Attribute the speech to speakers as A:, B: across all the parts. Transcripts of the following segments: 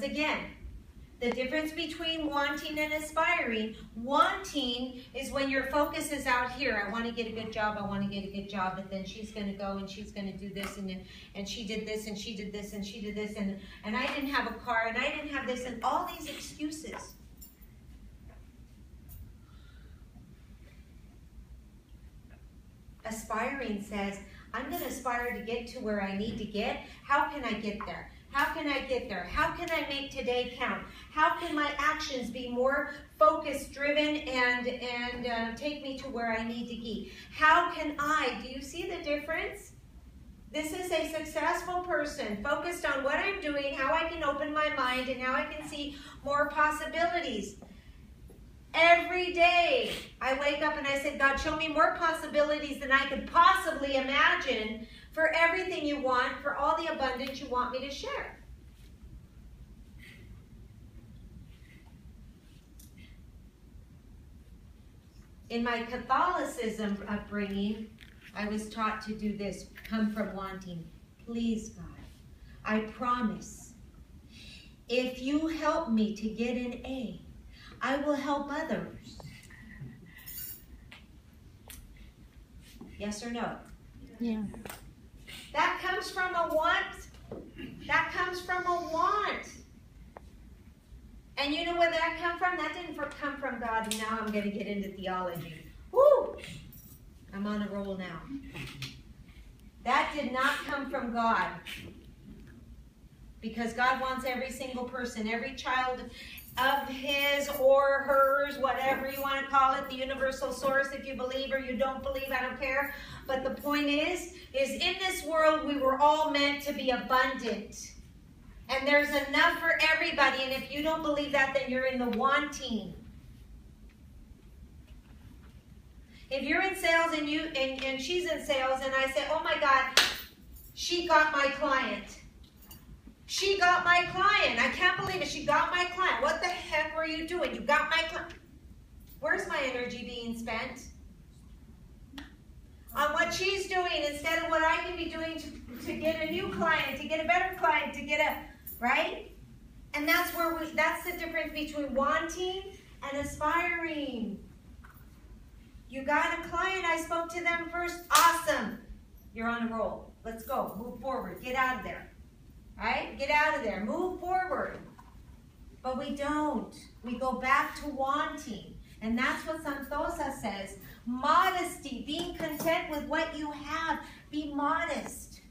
A: again, the difference between wanting and aspiring. Wanting is when your focus is out here. I want to get a good job. I want to get a good job. But then she's going to go and she's going to do this. And she did this and she did this and she did this. And I didn't have a car and I didn't have this. And all these excuses. Aspiring says, I'm going to aspire to get to where I need to get. How can I get there? How can I get there? How can I make today count? How can my actions be more focus driven and take me to where I need to be? How can I, do you see the difference? This is a successful person focused on what I'm doing, how I can open my mind, and how I can see more possibilities. Every day I wake up and I say, God, show me more possibilities than I could possibly imagine for everything you want, for all the abundance you want me to share. In my Catholicism upbringing, I was taught to do this, come from wanting. Please, God, I promise, if you help me to get an A, I will help others. Yes or no?
B: Yeah.
A: That comes from a want. That comes from a want. And you know where that come from? That didn't come from God, and now I'm going to get into theology. Woo! I'm on a roll now. That did not come from God. Because God wants every single person, every child of his or hers, whatever you want to call it, the universal source, if you believe or you don't believe, I don't care. But the point is in this world we were all meant to be abundant. And there's enough for everybody. And if you don't believe that, then you're in the wanting. If you're in sales and she's in sales and I say, oh my God, she got my client. She got my client. I can't believe it. She got my client. What the heck were you doing? You got my client. Where's my energy being spent? On what she's doing instead of what I can be doing to get a new client, to get a better client, to get a, right? And that's that's the difference between wanting and aspiring. You got a client, I spoke to them first. Awesome. You're on a roll. Let's go. Move forward. Get out of there. Right? Get out of there. Move forward. But we don't. We go back to wanting. And that's what Santosa says. Modesty. Being content with what you have. Be modest.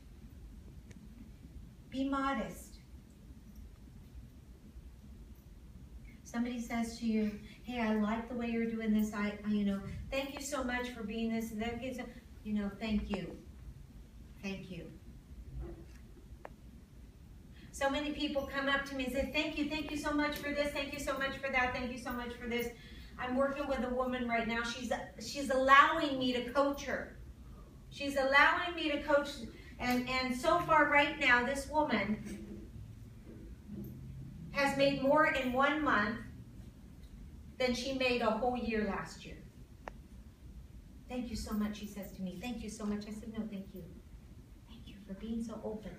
A: Be modest. Somebody says to you, hey, I like the way you're doing this. I thank you so much for being this. And that gives a, thank you. Thank you. So many people come up to me and say, thank you so much for this, thank you so much for that, thank you so much for this. I'm working with a woman right now. She's allowing me to coach her. She's allowing me to coach, and so far right now, this woman has made more in 1 month than she made a whole year last year. Thank you so much, she says to me. Thank you so much. I said, no, thank you. Thank you for being so open.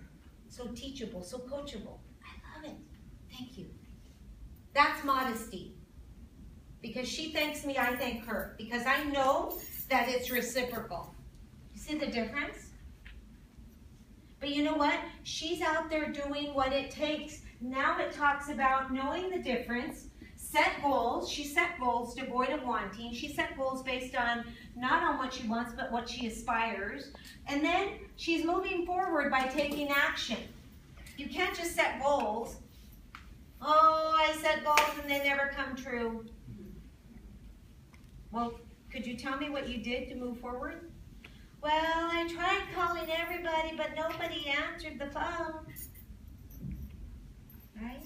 A: So teachable, so coachable. I love it. Thank you. That's modesty. Because she thanks me, I thank her. Because I know that it's reciprocal. You see the difference? But you know what? She's out there doing what it takes. Now it talks about knowing the difference. Set goals. She set goals devoid of wanting. She set goals based on not on what she wants, but what she aspires. And then she's moving forward by taking action. You can't just set goals. Oh, I set goals and they never come true. Well, could you tell me what you did to move forward? Well, I tried calling everybody, but nobody answered the phone. Right?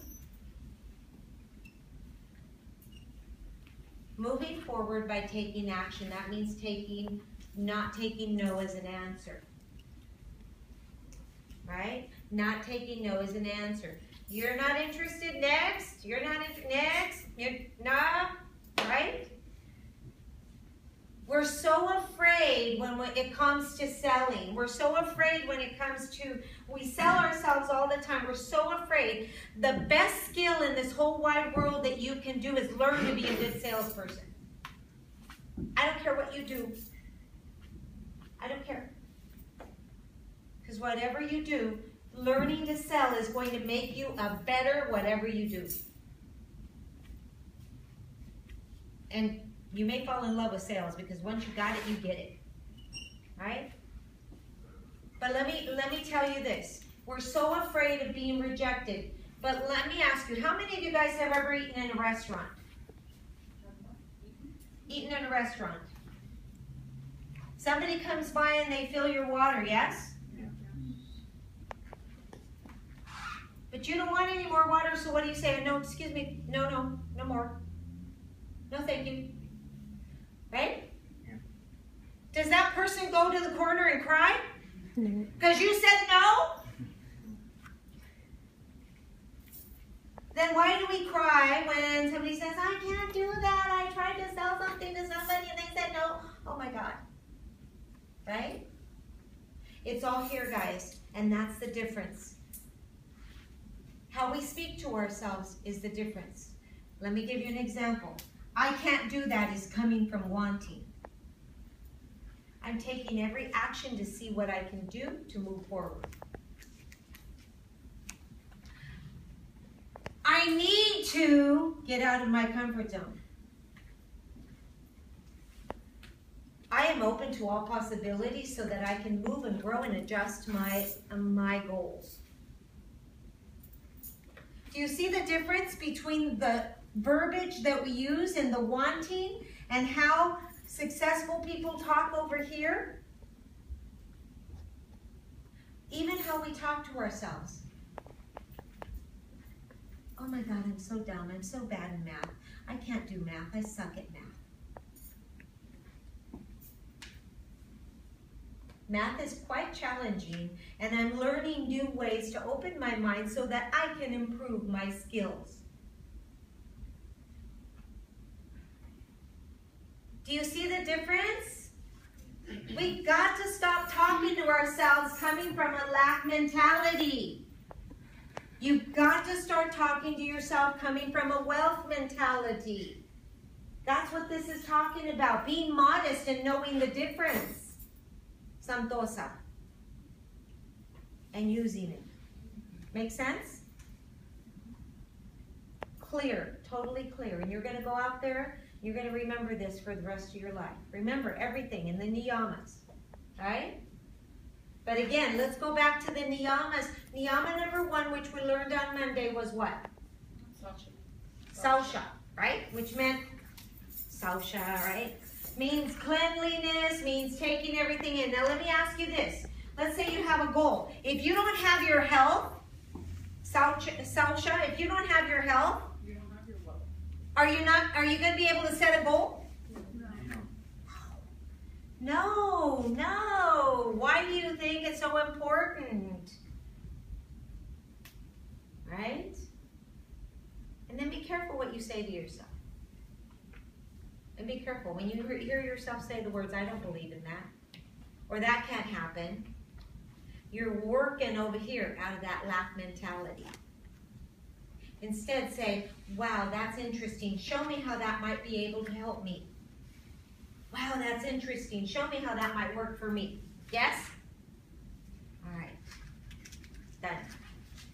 A: Moving forward by taking action. That means not taking no as an answer. Right? Not taking no as an answer. You're not interested? Next. You're not next. You're not. Right? We're so afraid when it comes to selling. We're so afraid when it comes to, we sell ourselves all the time. We're so afraid. The best skill in this whole wide world that you can do is learn to be a good salesperson. I don't care what you do. I don't care. Because whatever you do, learning to sell is going to make you a better whatever you do. And you may fall in love with sales because once you got it, you get it. Right? But let me tell you this. We're so afraid of being rejected. But let me ask you, how many of you guys have ever eaten in a restaurant? Eaten in a restaurant. Somebody comes by and they fill your water, yes? Yeah. But you don't want any more water, so what do you say? No, excuse me. No more. No, thank you. Right? Yeah. Does that person go to the corner and cry? Because you said no? Then why do we cry when somebody says, I can't do that, I tried to sell something to somebody and they said no? Oh my God. Right? It's all here, guys, and that's the difference. How we speak to ourselves is the difference. Let me give you an example. I can't do that is coming from wanting. I'm taking every action to see what I can do to move forward. I need to get out of my comfort zone. I am open to all possibilities so that I can move and grow and adjust my goals. Do you see the difference between the verbiage that we use in the wanting and how successful people talk over here? Even how we talk to ourselves. Oh my God, I'm so dumb. I'm so bad in math. I can't do math. I suck at math. Math is quite challenging, and I'm learning new ways to open my mind so that I can improve my skills. Do you see the difference? We've got to stop talking to ourselves coming from a lack mentality. You've got to start talking to yourself coming from a wealth mentality. That's what this is talking about. Being modest and knowing the difference. Santosa. And using it. Make sense? Clear. Totally clear. And you're going to go out there, you're going to remember this for the rest of your life. Remember everything in the Niyamas. Right? But again, let's go back to the Niyamas. Niyama number 1, which we learned on Monday, was what? Sausha, right? Which meant Sausha, right? Means cleanliness, means taking everything in. Now let me ask you this. Let's say you have a goal. If you don't have your health, Sausha, if you don't have your health, you don't have your wealth. Are you going to be able to set a goal? No. Why do you think it's so important? Right? And then be careful what you say to yourself. And be careful. When you hear yourself say the words, I don't believe in that, or that can't happen, you're working over here out of that lack mentality. Instead say, wow, that's interesting. Show me how that might be able to help me. Wow, that's interesting. Show me how that might work for me. Yes? All right. Done.